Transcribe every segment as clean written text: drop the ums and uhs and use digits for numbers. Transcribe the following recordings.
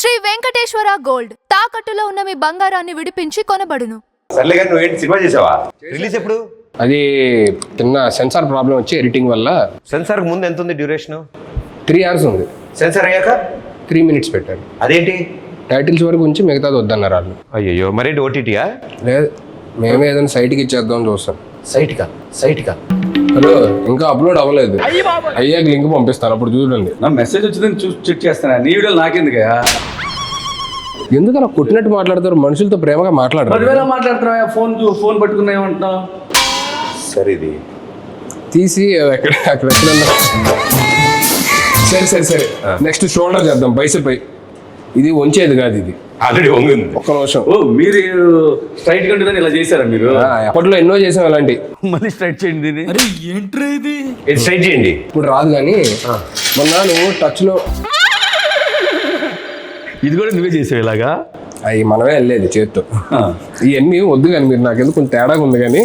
Shri Venkateswara gold తాకట్టులో ఉన్న మీ బంగారాన్ని విడిపించి కొనబడును. సర్లేగా నువ్వేంటి సినిమా చేసావా? రిలీజ్ ఎప్పుడు? అది చిన్న సెన్సార్ ప్రాబ్లం వచ్చి ఎడిటింగ్ వల్ల. సెన్సార్ ముందు ఎంత ఉంది డ్యూరేషన్? 3 hours ఉంది. సెన్సార్ అయ్యాక 3 minutes పెట్టారు. అదేంటి? టైటిల్స్ వరకు ఉంచి మిగతాది వద్దన్నారు వాళ్ళు. అయ్యో మరేంటి ఓటీటీయా? లేదు, మేమే ఏదైనా సైట్కి ఇచ్చేద్దాం చూస్తాం. సైట్కా హలో, ఇంకా అప్లోడ్ అవ్వలేదు. అయ్యాక లింక్ పంపిస్తాను, అప్పుడు చూడండి. నా మెసేజ్ వచ్చిందని చూసి చెక్ చేస్తాను. నీ వీడియోలు నాకెందుకయ్యా? ఎందుకు అలా కొట్టినట్టు మాట్లాడతారు? మనుషులతో ప్రేమగా మాట్లాడరు. 10,000 మాట్లాడుతున్నావా? ఫోన్ పట్టుకున్నా ఏమంటున్నావు? సరే ఇది తీసి అక్కడ ఎక్కడన్నా. సరే నెక్స్ట్ షోల్డర్ చేద్దాం, బైసెప్. ఇది వంచేది కాదు, ఇది ఆల్రెడీ వంగింది. ఒక్క నిమిషం. ఓ, మీరు స్ట్రైట్ గా ఉంటుందని ఇలా చేశారా మీరు? అప్పట్లో ఎన్నో చేసాం అలాంటి. మళ్ళీ స్ట్రైట్ చేయండి దీన్ని. అరే ఏంట్రా ఇది? ఇది స్ట్రైట్ చేయండి. ఇప్పుడు రాదు కానీ మొన్న నువ్వు టచ్లో ఇది కూడా నువ్వే చేసావు ఇలాగా? అవి మనమే వెళ్ళేది చేత్తో. ఇవన్నీ వద్దు కానీ మీరు నాకెందుకు కొంచెం తేడాగా ఉంది కానీ.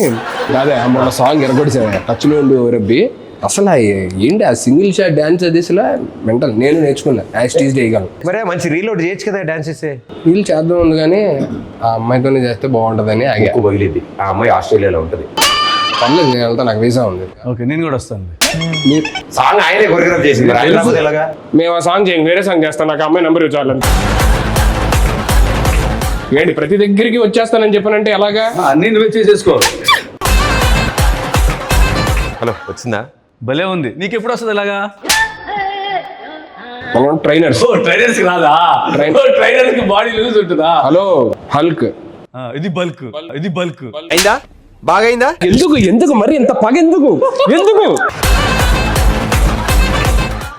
అదే మొన్న సాంగ్ ఎరగొడిసాను టచ్లో ఉండి రబ్బి. అసలు ఏంటి ఆ సింగిల్ షాట్ డాన్స్ అది అసలు మెంటల్. నేను నేర్చుకున్నా యాస్టీజ్ చేయగలను. మరే మంచి రీలోడ్ చేయొచ్చు కదా డాన్స్ చేస్తే. వీళ్ళు చేద్దాం ఉంది కానీ ఆ అమ్మాయితోనే చేస్తే బాగుంటుందని ఆగా. ఎక్కువ పగిలిద్ది. ఆ అమ్మాయి ఆస్ట్రేలియాలో ఉంటుంది. పర్లేదు, నేను వెళ్తా, నాకు వీసా ఉంది. ఓకే, నేను కూడా వస్తాను. సాంగ్ ఆయనే కొరియోగ్రాఫ్ చేసింది. ఎలాగా? మేము ఆ సాంగ్ చేయండి, వేరే సాంగ్ చేస్తాను. నాకు అమ్మాయి నెంబర్ ఇవ్వాలని. ఏంటి ప్రతి దగ్గరికి వచ్చేస్తానని చెప్పానంటే ఎలాగా? అన్నీ నువ్వే చేసేసుకో. హలో, వచ్చిందా? భలే ఉంది. నీకు ఎప్పుడు వస్తుంది ఇలాగా? మనం ట్రైనర్స్. ట్రైనర్స్ రాదా? ట్రైనర్స్ కి బాడీ లూజ్ ఉంటుందా? Hello, Hulk. ఇది బల్క్. అయిందా? బాగా అయిందా? ఎందుకు మరి ఇంత పగ ఎందుకు?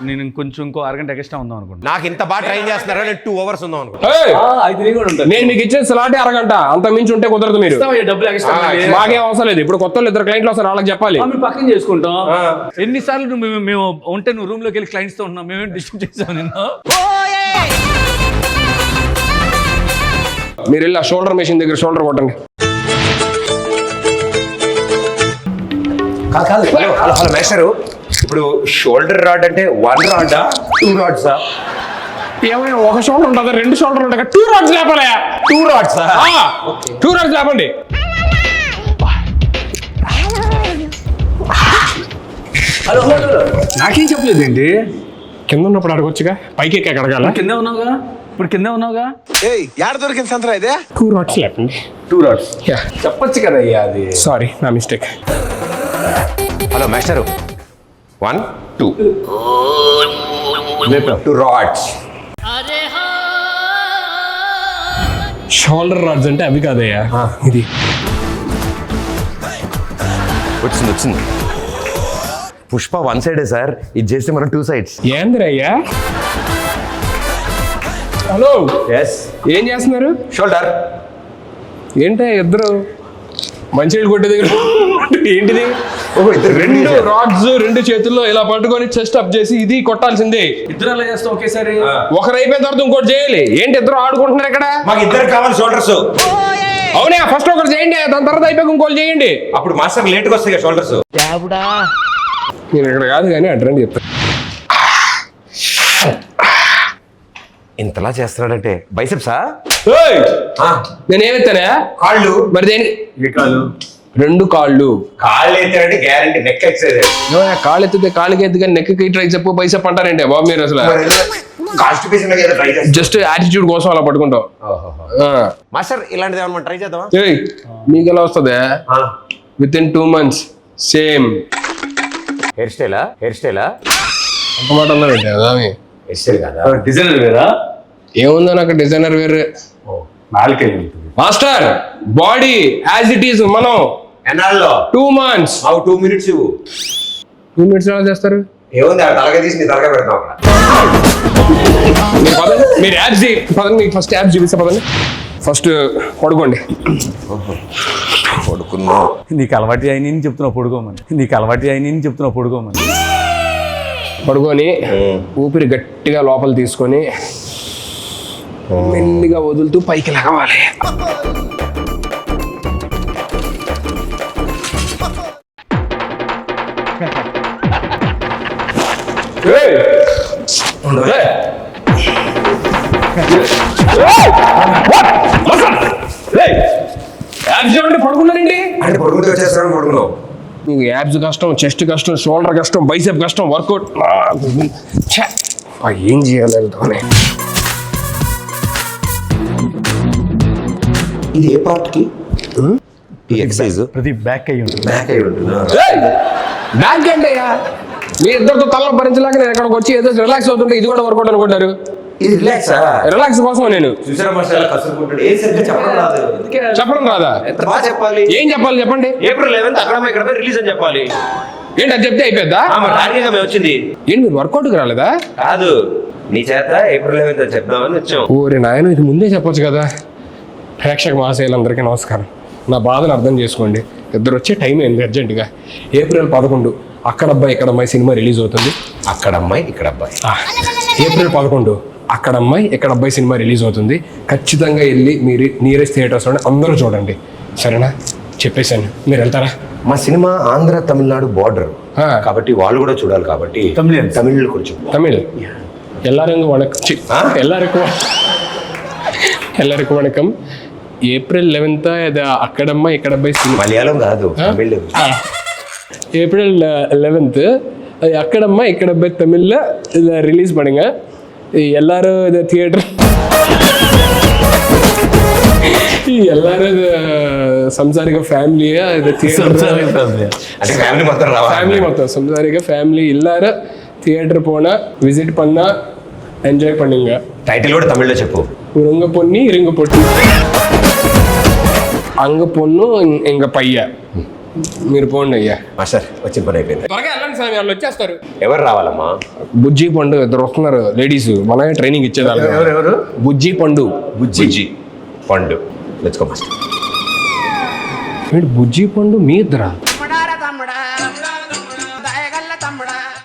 నేను ఇంకో అరగంట ఎక్స్ట్రా ఉందాం అనుకుంటా. నాకు ఇంత బాగా ట్రైన్ చేస్తున్నారా? 2 hours ఉందాం అనుకో. అయితే నేను కూడా ఉంటాను. నేను మీకు ఇచ్చే స్లాటే అరగంట, అంత మించి ఉంటే కుదరదు. మీరు డబ్బులు ఎక్స్ట్రా మాకేం అవసరం లేదు. ఇప్పుడు కొత్త 2 క్లయింట్లు వస్తారు, వాళ్ళకి చెప్పాలి. మేము పక్కన చేసుకుంటాం. ఎన్నిసార్లు మేము ఉంటే నువ్వు రూమ్ లోకి వెళ్ళి క్లయింట్స్ తో ఉన్నాం. మేమేం డిస్టర్బ్ చేసాం నిన్ను? మీరు వెళ్ళి ఆ షోల్డర్ మెషిన్ దగ్గర షోల్డర్ కొట్టండి. కాదు హలో మేస్టరు, ఇప్పుడు షోల్డర్ రాడ్ అంటే 1 రాడా 2 రాడ్సా? ఏమైనా ఒక షోల్డర్ ఉంటుందా? 2 షోల్డర్ ఉంటాయి. 2 రాడ్స్ లేపాలి. 2 రాడ్సా? 2 రాడ్స్ లేపండి. హలో, నాకేం చెప్పలేదు ఏంటి? కింద ఉన్నప్పుడు అడగొచ్చుగా, పైకి ఎక్కి అడగాల. కింద ఉన్నావుగా, ఇప్పుడు కింద ఉన్నావుగా. యాడ దొరికింది సంతరా ఇదే? 2 రాడ్స్ లేపండి. 2 రాడ్స్ చెప్పొచ్చు కదా అయ్యా. అది సారీ, నా mistake. Hello master, 1 2 rods. Shoulder rods అంటే అవి కాదయ్యా, ఇది. వచ్చింది. పుష్ప 1 సైడే సార్, ఇది చేస్తే మనం 2 sides. ఏందిరయ్యా? Hello, yes. ఏం చేస్తున్నారు? షోల్డర్. ఏంటో ఇద్దరు మంచినీళ్ళు కొట్టే దగ్గర ఏంటిది? ఓహో, 2 రాడ్స్ 2 చేతుల్లో ఇలా పట్టుకొని చెస్ట్ అప్ చేసి ఇది కొట్టాల్సిందే. ఇద్దరు అలా చేస్తాం ఒకేసారి. ఒకరు అయిపోయిన తర్వాత ఇంకోటి చేయాలి. ఏంటి ఇద్దరు ఆడుకుంటున్నారు ఇక్కడ? మాకు 2 కావాలి షోల్డర్స్. అవునా, ఫస్ట్ ఒకటి చేయండి, దాని తర్వాత అయిపోయి ఇంకోటి చేయండి. అప్పుడు మాస్టర్ లేట్గా వస్తాయి షోల్డర్స్. నేను ఇక్కడ కాదు కానీ అడ్రండి చెప్తాను. ఇంతలా చేస్తున్నాడంటే బైసెప్సా? నేనేమెత్తానా? కాళ్ళు. మరి దేనికి? 2 కాళ్ళు. కాళ్ళు ఎత్తాడంటే గ్యారంటీ నెక్ ఎక్సైజ్. కాళ్ళు ఎత్తితే కాళ్ళకి ఎత్తి కానీ నెక్కి ట్రై చెప్పు బైసెప్ అంటారంటే బాబు మీరు అసలు. జస్ట్ యాటిట్యూడ్ కోసం అలా పట్టుకుంటావు. మాస్టర్ ఇలాంటిది ఏమన్నా ట్రై చేద్దామా? మీకు ఎలా వస్తుంది? Within 2 months same hair స్టైలా? ఒక మాట అన్నారంటే కదా. హెయిర్ స్టైల్ కదా, డిజైనర్ వేరా? ఏముందో నాకు డిజైనర్ వేరే. నాలుకే master body as it is. మనం ఎన్నాళ్ళలో? 2 months. 2 minutes ఇవ్వు. 2 minutes ఎలా చేస్తారు? ఏముంది, తలగా తీసి నీ తలగా పెడతాం అక్కడ. మీరు యాప్స్ పదండి, మీకు ఫస్ట్ యాప్స్ చూపిస్తా పదండి. ఫస్ట్ పడుకోండి. పడుకున్నా. నీకు అలవాటు అయిన చెప్తున్నావు పడుకోమని. పడుకొని ఊపిరి గట్టిగా లోపల తీసుకొని మెల్లిగా వదులుతూ పైకి లగవాలి. యాబ్స్ ఏమంటే పడుకున్నారండి? అంటే పడుకుంటే వచ్చేస్తాను పడుకున్నావు. నీకు యాబ్స్ కష్టం, చెస్ట్ కష్టం, షోల్డర్ కష్టం, బైసెప్ కష్టం, వర్కౌట్ ఏం చేయాలి వెళ్తానే. ఇది ఏ పార్ట్ కి ఈ ఎక్సర్సైజ్? ప్రతి బ్యాక్ అయ్యి ఉంటుంది. బ్యాక్ అయి ఉంటుందా? బ్యాక్ అంటే మీ ఇద్దరితో తల భరించలేక నేను ఎక్కడికి వచ్చి ఏదో రిలాక్స్ అవుతుంటే ఇది కూడా వర్కౌట్ అనుకుంటారు. ఇది రిలాక్సా? రిలాక్స్ కోసం నేను చూసారా మాస్టర్ కసురుకుంటాడు. ఏ సరిగ్గా చెప్పడం రాదు. చెప్పడం రాదా? ఎంత బాగా చెప్పాలి. ఏం చెప్పాలి చెప్పండి. ఏప్రిల్ 11 అక్కడ ఇక్కడ రిలీజ్ అని చెప్పాలి. ఏంటి అది చెప్తే అయిపోద్దా? టార్గెట్ మేము వచ్చింది. ఏంటి మీరు వర్కౌట్కి రాలేదా? కాదు, నీ చేత ఏప్రిల్ 11 అని చెప్దామని వచ్చాం. ఓరే నాయన, ఇది ముందే చెప్పొచ్చు కదా. ప్రేక్షక మహాశయులందరికీ నమస్కారం. నా బాధను అర్థం చేసుకోండి. ఇద్దరు వచ్చే టైం అయింది అర్జెంటుగా. ఏప్రిల్ 11 అక్కడ అబ్బాయి ఇక్కడ అమ్మాయి సినిమా రిలీజ్ అవుతుంది. అక్కడ అమ్మాయి ఇక్కడ అబ్బాయి. ఏప్రిల్ 11 అక్కడ అమ్మాయి ఇక్కడ అబ్బాయి సినిమా రిలీజ్ అవుతుంది. ఖచ్చితంగా వెళ్ళి మీరు నియరెస్ట్ థియేటర్స్లోనే అందరూ చూడండి, సరేనా? చెప్పేశాను, మీరు వెళ్తారా? మా సినిమా ఆంధ్ర తమిళనాడు బార్డర్ ఆ. కాబట్టి వాళ్ళు కూడా చూడాలి కాబట్టి Tamilians. తమిళ్ కొంచెం தமிழ் எல்லாருக்கும் வணக்கம். எல்லாருக்கும் வணக்கம். ఏప్రిల్ 11 ఇది అక్కడమ్మ ఇక్కడ అబ్బాయి సినిమా. మలయాళం కాదు, తమిళ్. ஏப்ரல் 11 அது அக்கடம்மா இக்கடப்பை தமிழில் இதை ரிலீஸ் பண்ணுங்க. எல்லாரும் இதை தியேட்டர் எல்லாரும் இது సంసారిక ఫ్యామిలీగా ఇది అంటే ఫ్యామిలీ మొత్తం రావాలి. ఫ్యామిలీ మొత్తం సంసారిక ఫ్యామిలీ எல்லாரும் தியேட்டர் போனா விசிட் பண்ணா ఎంజాయ్ பண்ணுங்க. టైటిల్ కూడా తమిళ్లో చెప్పు. உங்க பொண்ணு இருங்க பொண்ணு అంగ పొన్ను ఇంక పయ్య. మీరు పోండి అయ్యా. మాస్టర్ వచ్చిన పని అయిపోయింది. త్వరగా వెళ్ళండి స్వామి, వాళ్ళు వచ్చేస్తారు. ఎవరు రావాలమ్మా? బుజ్జి పండు ఇద్దరు వస్తున్నారు లేడీస్, మనమే ట్రైనింగ్ ఇచ్చేదాన్ని. ఎవరు? బుజ్జి పండు. బుజ్జి పండు. Let's go master. బుజ్జి పండు మీ ఇద్దరా?